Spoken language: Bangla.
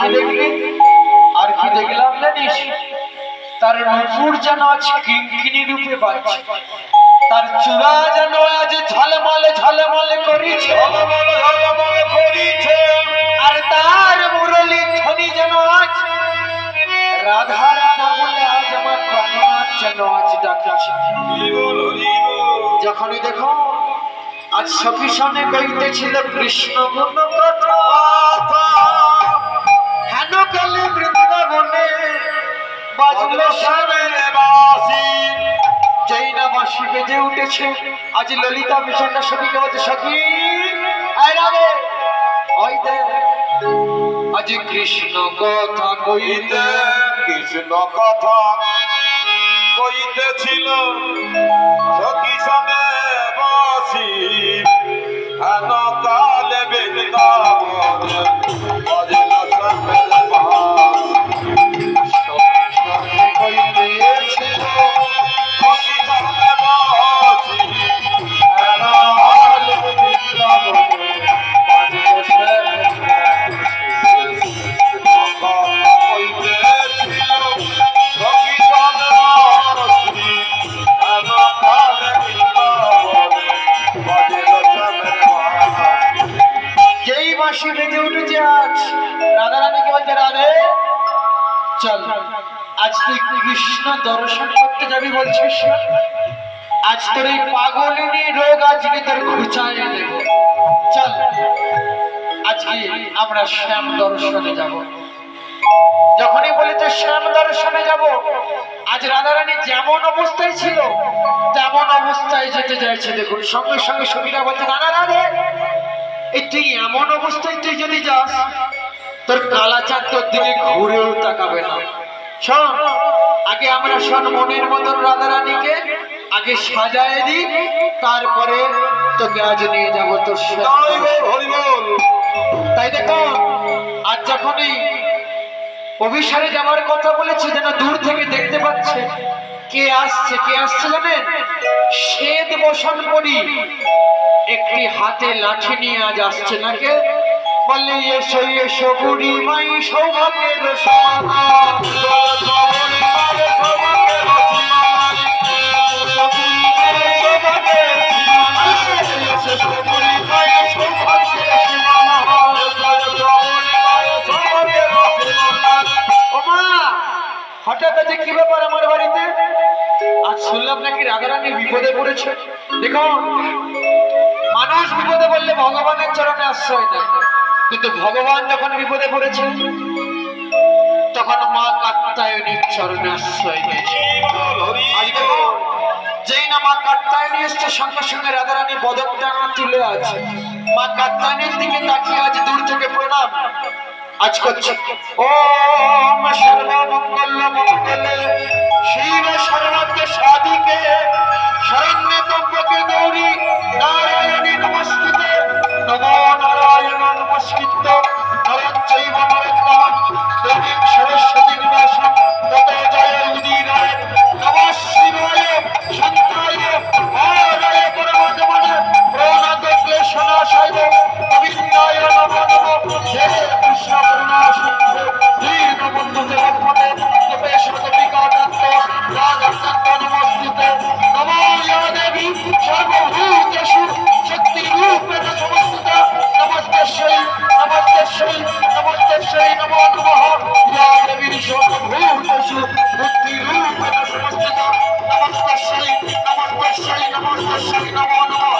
কি দেখলি? আর কি দেখলাম জানিস? তার নূপুর যেন আজ কিঙ্কিনি রূপে বাজছে, তার চূড়া যেন আজ ঝলমলে ঝলমলে করিছে, আর তার মুরলী ধ্বনি যেন আজ রাধা রাধা বলে আজ আমার প্রাণনাথ যেন আজ ডাকছে। যখনই দেখো আজ সখী সনে গাইতেছিল কৃষ্ণ গুণ কথা, হেন কালে বৃন্দাবনে বাজলো সাবের বাঁশি, যেই না বাঁশি বেজে উঠেছে আজ ললিতা বিষণ্ণা সখীকে বলছে, সখী আয় রাধে, ওই দেখ আজ কৃষ্ণ কথা কইতে, কৃষ্ণ কথা কইতেছিল সখী সনে বাসি, হেন কালে বৃন্দাবনে বাজলো সাবের বাঁশি। সখী কইতেছিল সখী সনে বাসি, হেন কালে বৃন্দাবনে বাজলো সাবের বাঁশি। কথা কইতেছিল সখী সনে বাসি, হেন কালে বৃন্দাবনে বাজলো সাবের বাঁশি। যেই বাঁশি বেজে উঠেছে আজ রাধা রানীকে বলছে, রাধে চল আজ তুই কৃষ্ণ দর্শন করতে যাবি বলছিস না? আজ তোর এই পাগলিনী রোগ আজকে তোর ঘুচায় দেব, চল আজকে আমরা শ্যাম দর্শনে যাব। যখনই বলেছে শ্যাম দর্শনে যাব, আজ রাধারানী যেমন অবস্থায় ছিল তেমন অবস্থায় যেতে চাইছে। দেখুন সঙ্গে সঙ্গে সখীরা বলছে, রাধা রাধে, এই তুই এমন অবস্থায় তুই যদি যাস তোর কালাচাঁদ তোর দিকে ঘুরেও তাকাবে না। শোন আগে আমরা শোন মনের মতন রাধারানীকে আগে সাজায় দিই, তারপরে তোকে আজ নিয়ে যাবো তোর হরিবল। তাই দেখো আজ যখনই অভিসারে যাওয়ার কথা বলেছে যেন দূর থেকে দেখতে পাচ্ছে কে আসছে। কে আসছে জানেন? শ্বেত বসন পরি একটি হাতে লাঠি নিয়ে আজ আসছে। নাকে বললে এসো এসো বুড়ি মাই সৌভাগ্যের সমাগম, হঠাৎ আছে কি ব্যাপার আমার বাড়িতে? আজ শুনলাম নাকি রাধারানী বিপদে পড়েছে। দেখো মানুষ বিপদে পড়লে ভগবানের চরণে আশ্রয় নেয়, কিন্তু ভগবান যখন বিপদে পড়েছে তখন মা কাত্যায়নীর চরণে আশ্রয় নিয়েছে। আজ দেখো যেই না মা কাত্যায়নী এসছে সঙ্গে সঙ্গে রাধারানী বদনটা তুলে আছে, মা কাত্যায়নীর দিকে তাকিয়ে আজ দূর থেকে প্রণাম আজ করছে। ওম সর্বমঙ্গল মঙ্গলে শিব সর্বার্থ সাধিকে শরণ্যে ত্র্যম্বকে গৌরী নারায়ণী নমস্তুতে, নমো নারায়ণ নমস্কৃত্য নরং চৈব নরোত্তমঃ দেবীং সরস্বতীং ব্যাসং ততো জয় উদীরয়ে, নমঃ শিবায় শান্তায় হরায় পরমাত্মনে প্রণত ক্লেশনাশায় গোবিন্দায় নমো নমঃ। হে কৃষ্ণ করুণা সিন্ধু দীনবন্ধু জগৎপতে গোপেশ গোপিকাকান্ত রাধাকান্ত নমস্তুতে, নমো ইয়া দেবী সর্বভূতেষু শক্তিরূপেণ সমস্তুতা, নমস্তেশ্বৈ নমস্তেশ্বৈ নমস্তেশ্বৈ নমো নমঃ। ইয়া দেবী সর্বভূতেষু বুদ্ধিরূপেণ সমস্তুতা, নমস্তেশ্বৈ নমস্তেশ্বৈ নমস্তেশ্বৈ নমো নমঃ।